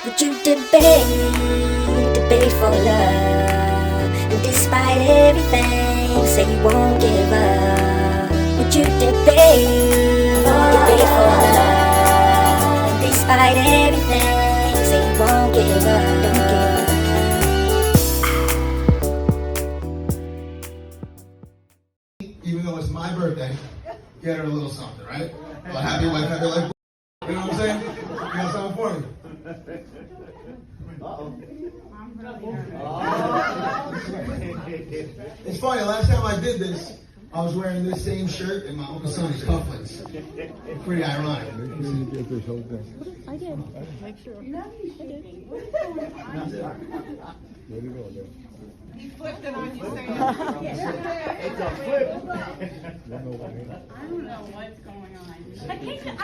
Would you debate for love? And despite everything, say you won't give up. Would you debate for love? And despite everything, say you won't give up. Don't give up. Even though it's my birthday, get her a little something, right? Well, happy wife, happy life. You know what I'm saying? You got something for me? It's funny, last time I did this, I was wearing this same shirt and my Uncle Sonny's cufflinks. Pretty ironic. I did. Make sure. I did. He flipped it on you saying, It's a flip. I don't know what's going on. I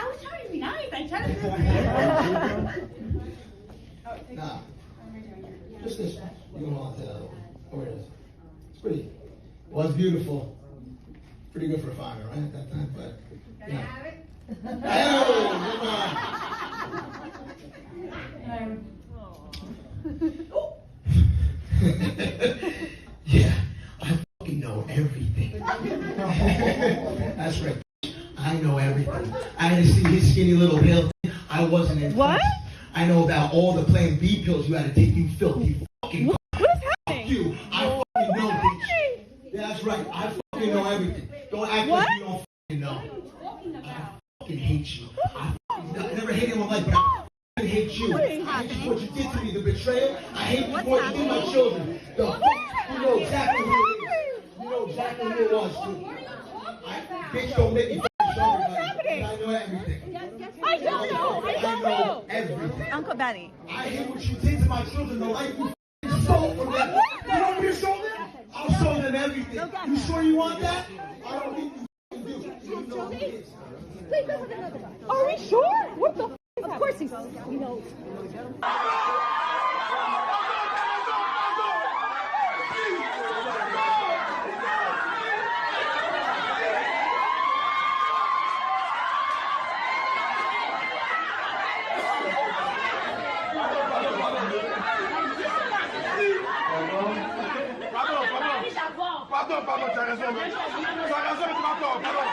was trying to be nice. I tried to be Nah. Just this one. You don't want the other one. Oh, it is. It's pretty. Well, it's beautiful. Pretty good for a fiver, right? At that time, but. Can I have it? Hey, yeah, I fucking know everything. That's right. I know everything. I had to see his skinny little pill. I wasn't in. What? I know about all the Plan B pills you had to take. You filthy fucking. What is happening? You. I fucking know, bitch. Yeah, that's right. I fucking know everything. Don't act like you don't fucking know. I fucking hate you. I never hated anyone like, but I hate you. I hate what you did to me, the betrayal. I hate what you did to my children. The fuck, you know exactly who it is. You know exactly who it was, too. Bitch, don't make me fucking sorry about it. I know everything. I don't know. I don't know. Everything. Uncle Benny. I hate what you did to my children, the life you stole from them. You want me to show them? I'll show them everything. You sure you want that? I don't think you do. You know who it is. Are we sure? What the f? Of course he's, you know. Pardon, tu as raison, mais tu as raison, mais tu m'as tort, pardon.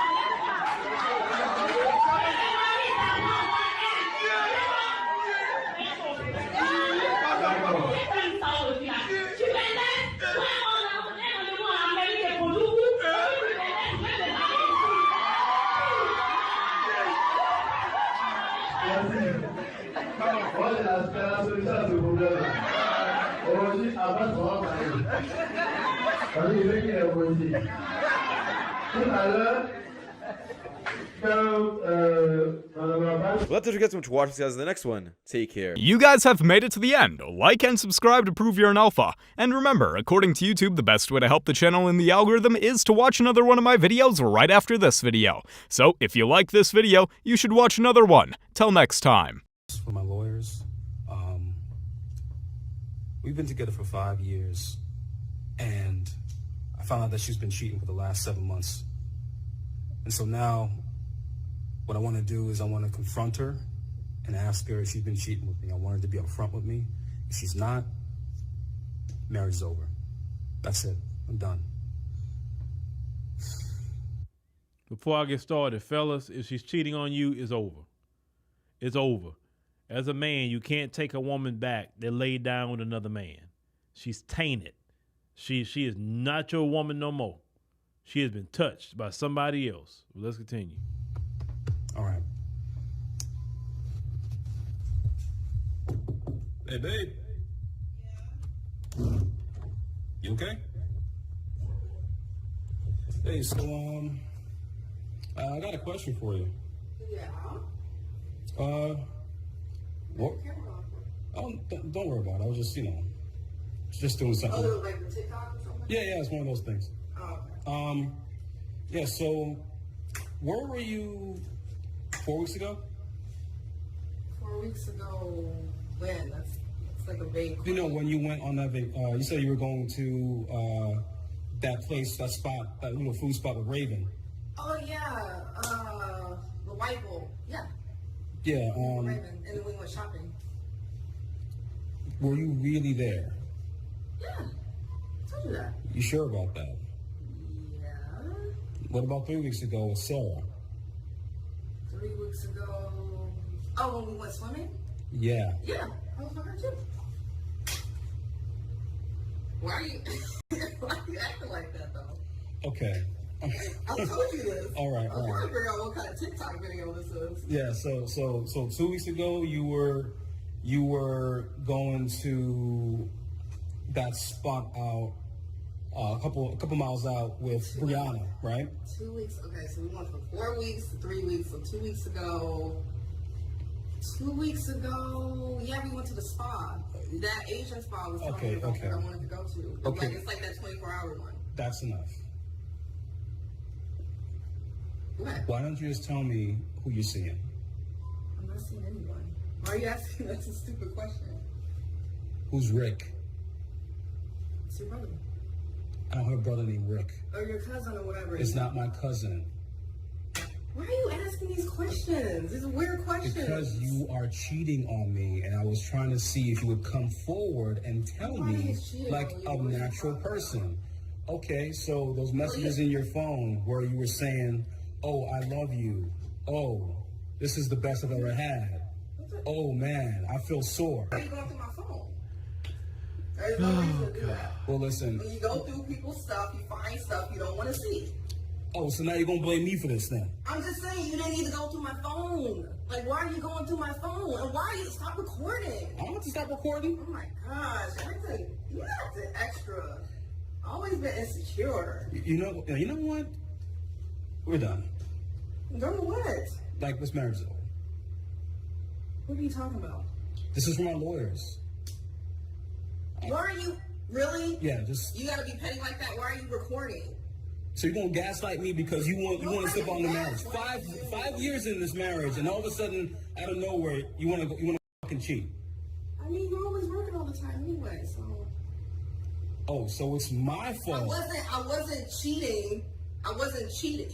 Olha, as caras são já do problema. Hoje, a mais nova aí. Aí vem que é hoje. Well, that's what you get so much watch. See you guys in the next one. Take care. You guys have made it to the end. Like and subscribe to prove you're an alpha. And remember, according to YouTube, the best way to help the channel in the algorithm is to watch another one of my videos right after this video. So if you like this video, you should watch another one. Till next time. For my lawyers, we've been together for 5 years, and I found out that she's been cheating for the last 7 months. And so now, what I want to do is I want to confront her and ask her if she's been cheating with me. I want her to be upfront with me. If she's not, marriage is over. That's it. I'm done. Before I get started, fellas, if she's cheating on you, it's over. It's over. As a man, you can't take a woman back that laid down with another man. She's tainted. She is not your woman no more. She has been touched by somebody else. Well, let's continue. All right. Hey, babe. You okay? Hey, so, I got a question for you. Yeah. What? Oh, don't worry about it. I was just, just doing something. Oh, like the TikTok or something? Yeah, it's one of those things. Oh, okay. Yeah, so where were you 4 weeks ago? 4 weeks ago, when? That's like a vague You know, when you went on that, you said you were going to that place, that spot, that little food spot with Raven. Oh, yeah. The White Bowl. Yeah. Yeah. Raven. And then we went shopping. Were you really there? Yeah. I told you that. You sure about that? Yeah. What about 3 weeks ago with Sarah? 3 weeks ago. Oh, when we went swimming? Yeah. Yeah. I was with her too. Why are you acting like that though? Okay. I told you this. All right. I was trying to figure out what kind of TikTok video this is. Yeah. So 2 weeks ago you were going to that spot out a couple miles out with Brianna, right? 2 weeks. Okay, so we went from 4 weeks to 3 weeks. So 2 weeks ago. 2 weeks ago, yeah, we went to the spa. That Asian spa was telling me about that I wanted to go to. Okay. It's like that 24-hour one. That's enough. What? Why don't you just tell me who you're seeing? I'm not seeing anyone. Why are you asking? That's a stupid question. Who's Rick? It's your brother. I don't have a brother named Rick. Or your cousin or whatever. It's not my cousin. Why are you asking these questions? These are weird questions. Because you are cheating on me, and I was trying to see if you would come forward and tell me like a natural person. Okay, so those messages in your phone where you were saying, "Oh, I love you. Oh, this is the best I've ever had. Oh man, I feel sore." Why are you going through my phone? There's no reason to do that. Well, listen. When you go through people's stuff, you find stuff you don't want to see. Oh, so now you're gonna blame me for this then? I'm just saying you didn't need to go through my phone. Like, why are you going through my phone? And why are you stop recording? I want to stop recording. Oh my gosh, everything you acted extra. Always been insecure. You know what? We're done. Done what? Like, this marriage is over. What are you talking about? This is from our lawyers. Why are you really? Yeah, just. You gotta be petty like that. Why are you recording? So you're gonna gaslight me because you want to slip on the marriage. Five years in this marriage, and all of a sudden, out of nowhere, you want to fucking cheat. I mean, you're always working all the time anyway, so. Oh, so it's my fault. I wasn't cheating. I wasn't cheating.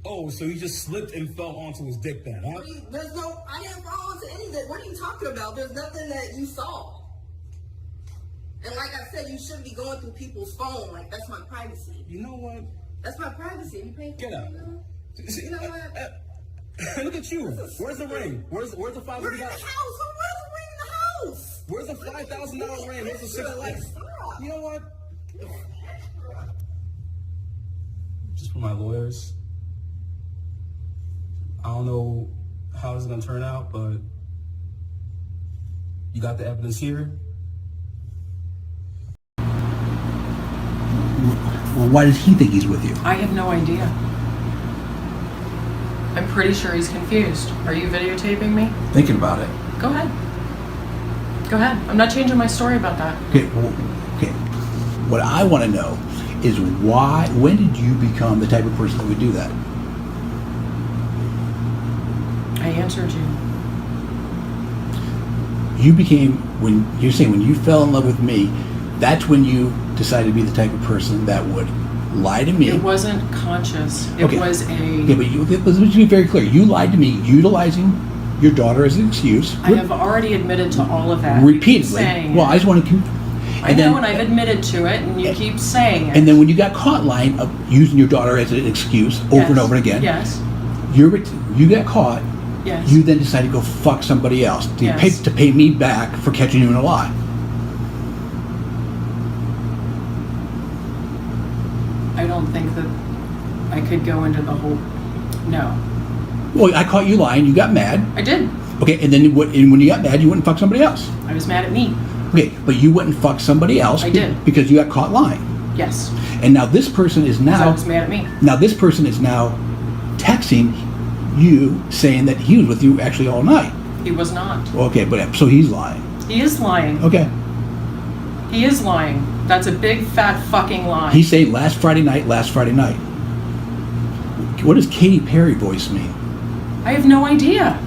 Oh, so he just slipped and fell onto his dick then, huh? I didn't fall onto anything. What are you talking about? There's nothing that you saw. And like I said, you shouldn't be going through people's phone. Like, that's my privacy. You know what? That's my privacy. You pay for Get out. You know what? Look at you. Where's the ring? Where's the $5,000? We're in the house. Where's the ring in the house? Where's the $5,000 ring? Where's the $6,000? You know what? Just for my lawyers. I don't know how this is gonna turn out, but you got the evidence here. Well, why does he think he's with you? I have no idea. I'm pretty sure he's confused. Are you videotaping me? Thinking about it. Go ahead. Go ahead. I'm not changing my story about that. Okay. What I want to know is when did you become the type of person that would do that? I answered you. You became, when you fell in love with me, that's when you decided to be the type of person that would lie to me. It wasn't conscious. It was a... Okay, but let's be very clear. You lied to me utilizing your daughter as an excuse. I have already admitted to all of that. Repeatedly. Well, I just want to... I know, and I've admitted to it, and you keep saying it. And then when you got caught lying, using your daughter as an excuse over and over again, yes, you got caught. Yes. You then decided to go fuck somebody else to pay me back for catching you in a lie. I don't think that I could go into the whole... No. Well, I caught you lying. You got mad. I did. Okay, and then and when you got mad, you went and fucked somebody else. I was mad at me. Okay, but you went and fucked somebody else. I did. Because you got caught lying. Yes. And now this person is now... I was mad at me. Now this person is now texting you saying that he was with you actually all night. He was not. Okay, but so he's lying. He is lying. Okay. He is lying. That's a big fat fucking lie. He's saying last Friday night. What does Katy Perry voice mean? I have no idea.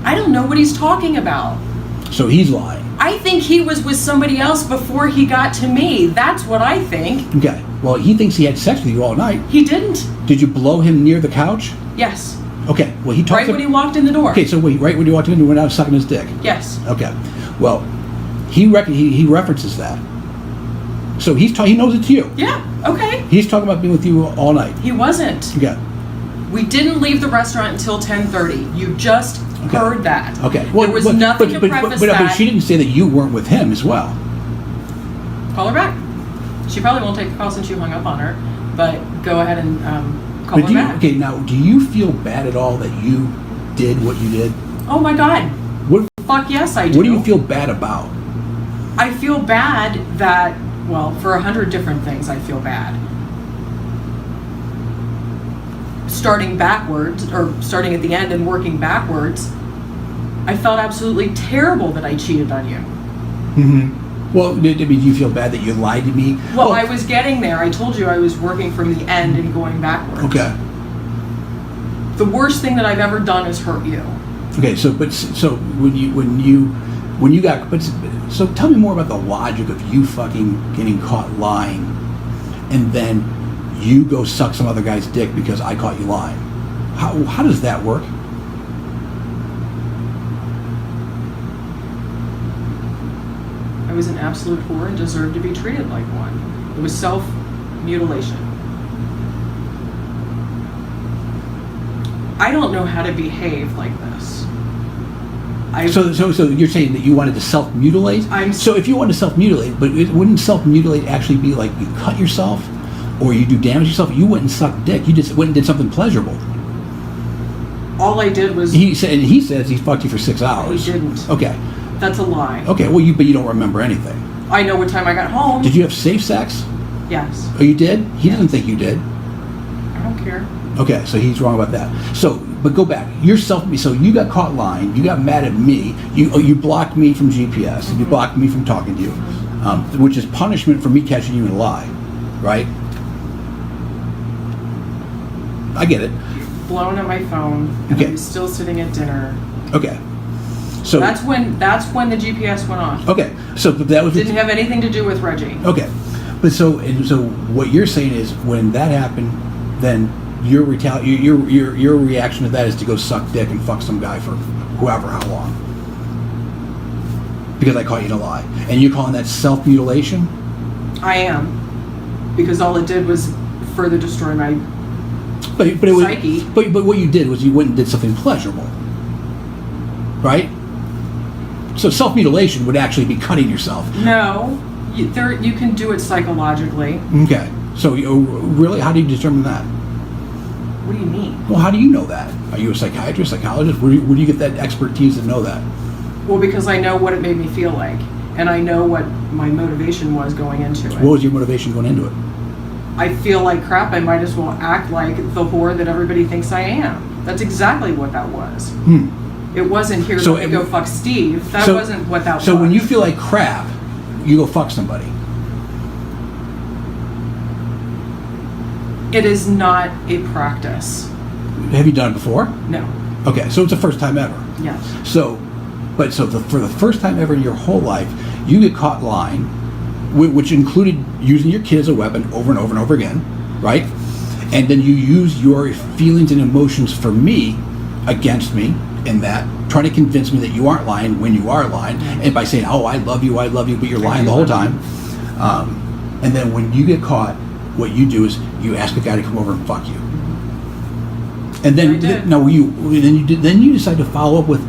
I don't know what he's talking about. So he's lying. I think he was with somebody else before he got to me. That's what I think. Okay. Well, he thinks he had sex with you all night. He didn't. Did you blow him near the couch? Yes. Okay, well, he talks Right when he walked in the door. Okay, so wait, right when he walked in, when I was sucking his dick. Yes. Okay, well, he references that. So he knows it's you. Yeah, okay. He's talking about being with you all night. He wasn't. Okay. We didn't leave the restaurant until 10:30. You just heard that. Okay. Well, there was nothing to preface that. But she didn't say that you weren't with him as well. Call her back. She probably won't take the call since you hung up on her, but go ahead and call her back. Okay, now, do you feel bad at all that you did what you did? Oh my God. Fuck yes, I do. What do you feel bad about? I feel bad that, well, for 100 different things I feel bad. Starting backwards, or starting at the end and working backwards, I felt absolutely terrible that I cheated on you. Mm-hmm. Well, do you feel bad that you lied to me? Well, I was getting there. I told you I was working from the end and going backwards. Okay. The worst thing that I've ever done is hurt you. Okay, so when you got, so tell me more about the logic of you fucking getting caught lying, and then you go suck some other guy's dick because I caught you lying. How does that work? I was an absolute whore and deserved to be treated like one. It was self-mutilation. I don't know how to behave like this. So you're saying that you wanted to self-mutilate? So if you wanted to self-mutilate, but wouldn't self-mutilate actually be like you cut yourself, or you do damage yourself? You went and sucked dick. You just went and did something pleasurable. All I did was... He says he fucked you for 6 hours. He didn't. Okay. That's a lie. Okay, well, but you don't remember anything. I know what time I got home. Did you have safe sex? Yes. Oh, you did? He doesn't think you did. I don't care. Okay, so he's wrong about that. So, but go back. So you got caught lying. You got mad at me. You blocked me from GPS. Mm-hmm. You blocked me from talking to you, which is punishment for me catching you in a lie, right? I get it. Blown at my phone. And Okay. I was still sitting at dinner. Okay. So that's when the GPS went off. Okay. So that was Didn't have anything to do with Reggie. Okay. But so what you're saying is when that happened, then your reaction to that is to go suck dick and fuck some guy for whoever, how long? Because I caught you in a lie. And you're calling that self-mutilation? I am. Because all it did was further destroy my psyche. But what you did was you went and did something pleasurable. Right? So self-mutilation would actually be cutting yourself. No. You can do it psychologically. Okay. So really, how do you determine that? What do you mean? Well, how do you know that? Are you a psychiatrist, psychologist? Where do you get that expertise to know that? Well, because I know what it made me feel like. And I know what my motivation was going into it. What was your motivation going into it? I feel like crap. I might as well act like the whore that everybody thinks I am. That's exactly what that was. It wasn't here to go fuck Steve. That wasn't what that was. So when you feel like crap, you go fuck somebody. It is not a practice. Have you done it before? No. Okay, so it's the first time ever. Yes. So for the first time ever in your whole life, you get caught lying, which included using your kid as a weapon over and over and over again, right? And then you use your feelings and emotions for me against me in that, trying to convince me that you aren't lying when you are lying, and by saying, oh, I love you, but you're lying the whole time. And then when you get caught, what you do is you ask a guy to come over and fuck you. And then then you decide to follow up with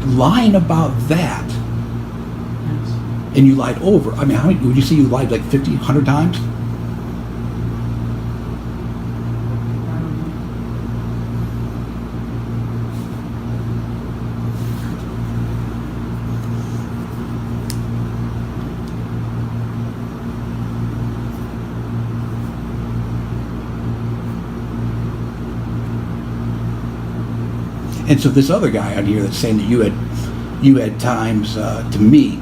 lying about that. Yes. And you lied over. I mean, how many would you say you lied, like 50, 100 times? And so this other guy out here that's saying that you had times to me.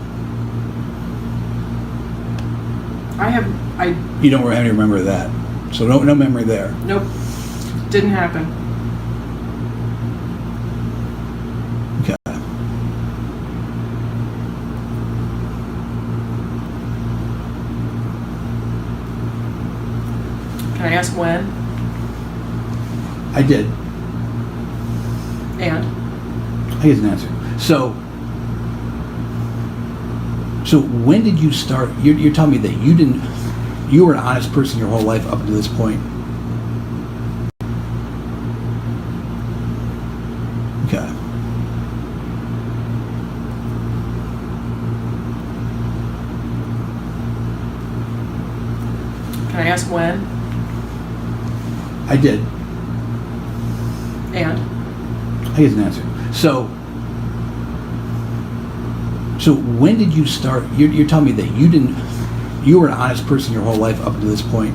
You don't have any memory of that, so no memory there. Nope, didn't happen. Okay. Can I ask when? I did. Here's an answer. So when did you start? You're telling me that you were an honest person your whole life up until this point. Okay. Can I ask when? I did. And? Here's an answer. So when did you start? You're telling me that you were an honest person your whole life up to this point.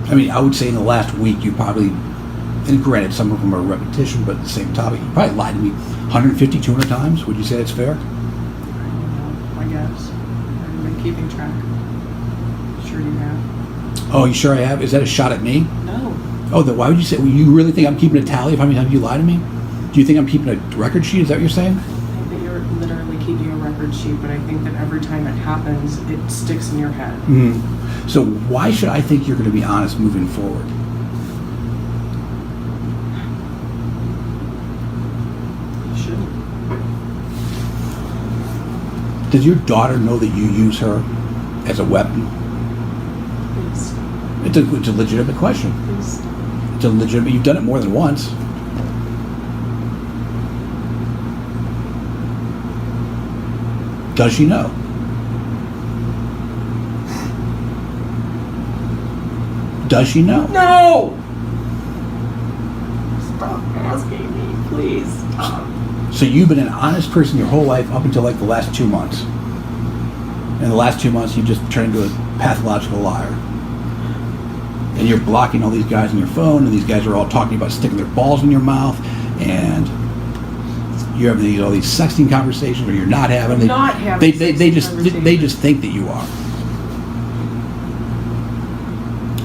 I mean, I would say in the last week you probably, and granted some of them are repetition, but the same topic, you probably lied to me 150, 200 times. Would you say that's fair? I guess. I've been keeping track. Sure you have. Oh, you sure I have? Is that a shot at me? No. Oh, then why would you say, well, you really think I'm keeping a tally of how many times you lie to me? Do you think I'm keeping a record sheet? Is that what you're saying? I think that you're literally keeping a record sheet, but I think that every time it happens, it sticks in your head. Mm-hmm. So why should I think you're going to be honest moving forward? You shouldn't. Does your daughter know that you use her as a weapon? Please. It's a legitimate question. Please. It's a legitimate. You've done it more than once. Does she know? Does she know? No! Stop asking me, please. Stop. So you've been an honest person your whole life up until like the last 2 months. In the last 2 months, you just turned into a pathological liar. And you're blocking all these guys on your phone, and these guys are all talking about sticking their balls in your mouth, and you're having all these sexting conversations, or you're not having. Not having. They just think that you are.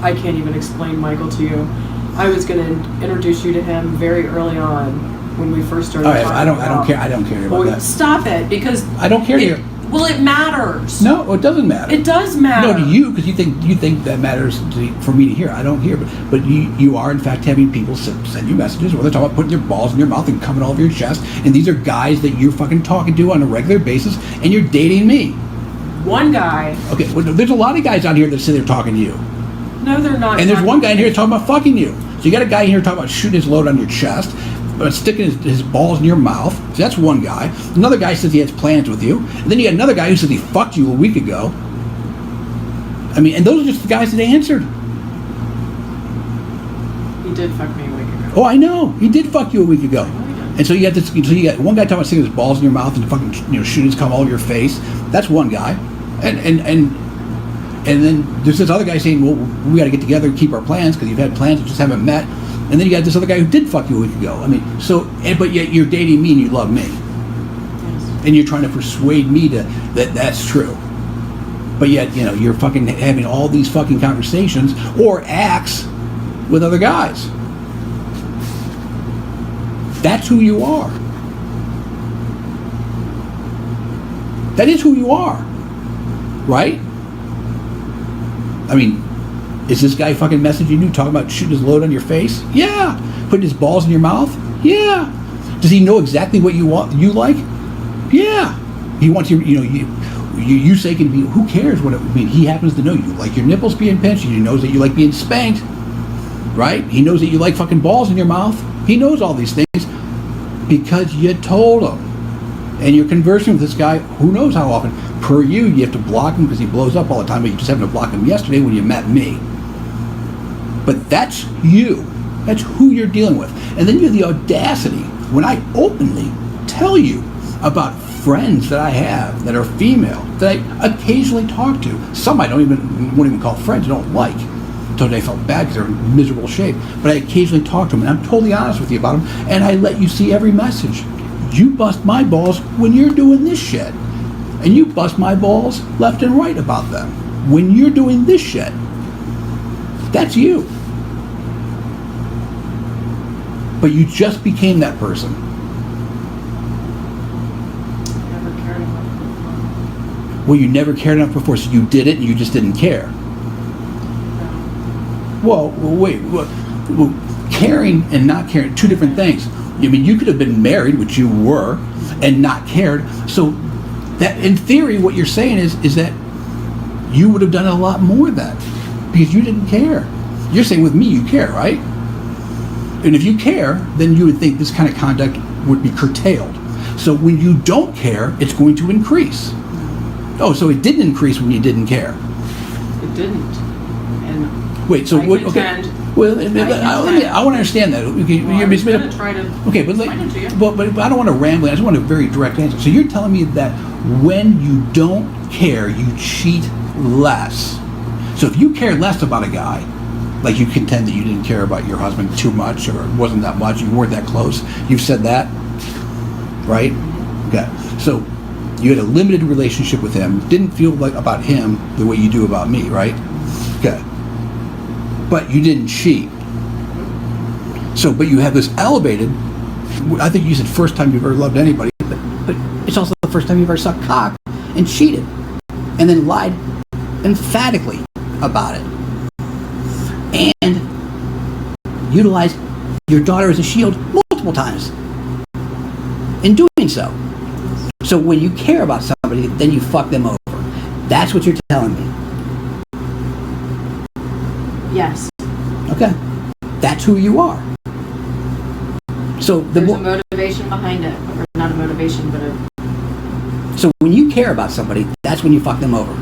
I can't even explain Michael to you. I was going to introduce you to him very early on when we first started. All right, I don't care. I don't care about that. Stop it, because I don't care here. Well, it matters. No, it doesn't matter. It does matter. No, to you, because you think that matters for me to hear. I don't hear, but you are in fact having people send you messages where they're talking about putting their balls in your mouth and coming all over your chest, and these are guys that you're fucking talking to on a regular basis, and you're dating me. One guy. Okay, well, there's a lot of guys out here that say they're talking to you. No, they're not. And there's one guy in here talking about fucking you. So you got a guy in here talking about shooting his load on your chest, sticking his balls in your mouth. So that's one guy. Another guy says he has plans with you. And then you got another guy who says he fucked you a week ago. I mean, and those are just the guys that answered. He did fuck me a week ago. Oh, I know. He did fuck you a week ago. And so you got this. So you got one guy talking about sticking his balls in your mouth and fucking shooting his cum all over your face. That's one guy. And then there's this other guy saying, well, we got to get together and keep our plans because you've had plans that just haven't met. And then you got this other guy who did fuck you a week ago. I mean, but yet you're dating me and you love me. Yes. And you're trying to persuade me that's true. But yet, you're fucking having all these fucking conversations or acts with other guys. That's who you are. That is who you are. Right? I mean, is this guy fucking messaging you, talking about shooting his load on your face? Yeah. Putting his balls in your mouth? Yeah. Does he know exactly what you like? Yeah. He wants you say can be, who cares what it would mean? He happens to know you like your nipples being pinched. He knows that you like being spanked. Right? He knows that you like fucking balls in your mouth. He knows all these things because you told him. And you're conversing with this guy who knows how often. Per you have to block him because he blows up all the time, but you just happened to block him yesterday when you met me. But that's you. That's who you're dealing with. And then you have the audacity, when I openly tell you about friends that I have that are female, that I occasionally talk to. Some I wouldn't even call friends, I don't like. So they felt bad because they're in miserable shape. But I occasionally talk to them, and I'm totally honest with you about them, and I let you see every message. You bust my balls when you're doing this shit. And you bust my balls left and right about them. When you're doing this shit. That's you. But you just became that person. Never cared enough before. Well, you never cared enough before, so you did it and you just didn't care. No. Well, wait. Well, caring and not caring, two different things. I mean, you could have been married, which you were, and not cared. So that, in theory, what you're saying is that you would have done a lot more then, because you didn't care. You're saying with me you care, right? And if you care, then you would think this kind of conduct would be curtailed. So when you don't care, it's going to increase. Oh, so it didn't increase when you didn't care. It didn't. And wait, so what? Okay. Well, I want to understand that. Okay, well, I'm going to try to explain it to you. But I don't want to ramble. I just want a very direct answer. So you're telling me that when you don't care, you cheat less. So if you care less about a guy, like you contend that you didn't care about your husband too much, or it wasn't that much, you weren't that close, you've said that, right? Okay. So you had a limited relationship with him, didn't feel like about him the way you do about me, right? Okay. But you didn't cheat. So, but you have this elevated, I think you said first time you've ever loved anybody, but it's also the first time you've ever sucked cock and cheated and then lied emphatically about it. And utilized your daughter as a shield multiple times in doing so. So when you care about somebody, then you fuck them over. That's what you're telling me. Yes. Okay. That's who you are. So there's a motivation behind it, or not a motivation, but a. So when you care about somebody, that's when you fuck them over.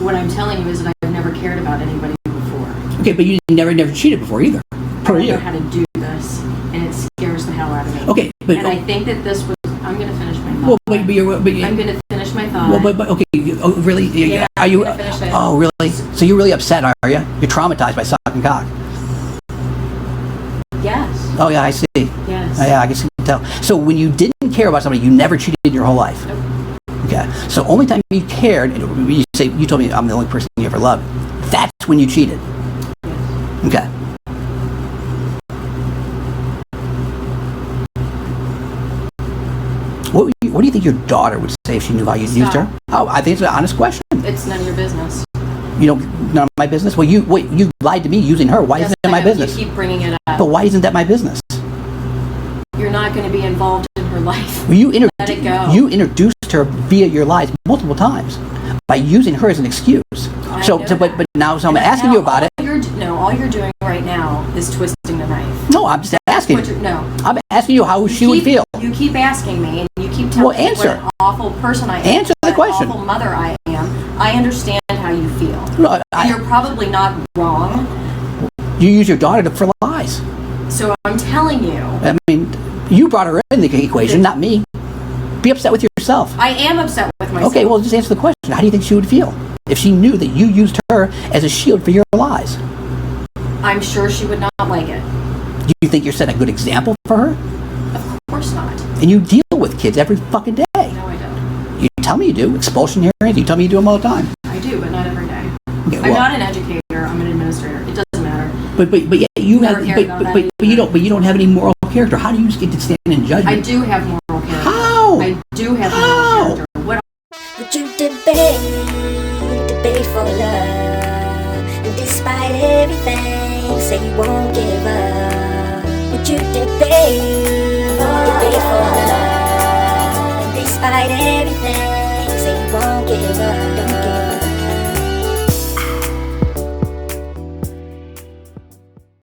What I'm telling you is that I've never cared about anybody before. Okay, but you never cheated before either. I don't know how to do this, and it scares the hell out of me. Okay, but and I think that this was. I'm going to finish my thought. Well, but I'm going to finish my thought. Well, but okay. Oh, really? Yeah, are you? I'm gonna finish it. Oh, really? So you're really upset, are you? You're traumatized by sucking cock. Yes. Oh yeah, I see. Yes. Yeah, I guess you can tell. So when you didn't care about somebody, you never cheated in your whole life. Nope. Okay. So only time you cared, you told me I'm the only person you ever loved. That's when you cheated. Yes. Okay. What do you think your daughter would say if she knew how you used her? Oh, I think it's an honest question. It's none of your business. You don't, none of my business? Well, you lied to me using her. Why isn't that my business? You keep bringing it up. But why isn't that my business? You're not going to be involved in her life. Well, let it go. You introduced her via your lies multiple times by using her as an excuse. But now I'm asking you about it. All you're doing right now is twisting the knife. No, I'm just asking. I'm asking you how she would feel. You keep asking me, and you keep telling me what an awful person I am. Answer the question. What an awful mother I am. I understand how you feel. No, you're probably not wrong. You use your daughter for lies. So I'm telling you. I mean, you brought her in the equation, not me. Be upset with yourself. I am upset with myself. Okay, well, just answer the question. How do you think she would feel if she knew that you used her as a shield for your lies? I'm sure she would not like it. Do you think you're setting a good example for her? Of course not. And you deal with kids every fucking day. No, I don't. You tell me you do. Expulsion hearings, you tell me you do them all the time. I do, but not every day. Okay, I'm not an educator. I'm an administrator. It doesn't matter. But yeah, you have. But you don't have any moral character. How do you get to stand in judgment? I do have moral character. How? I do have moral character. What? Would you debate for love, and despite everything, say you won't give up? Would you debate for love, and despite everything?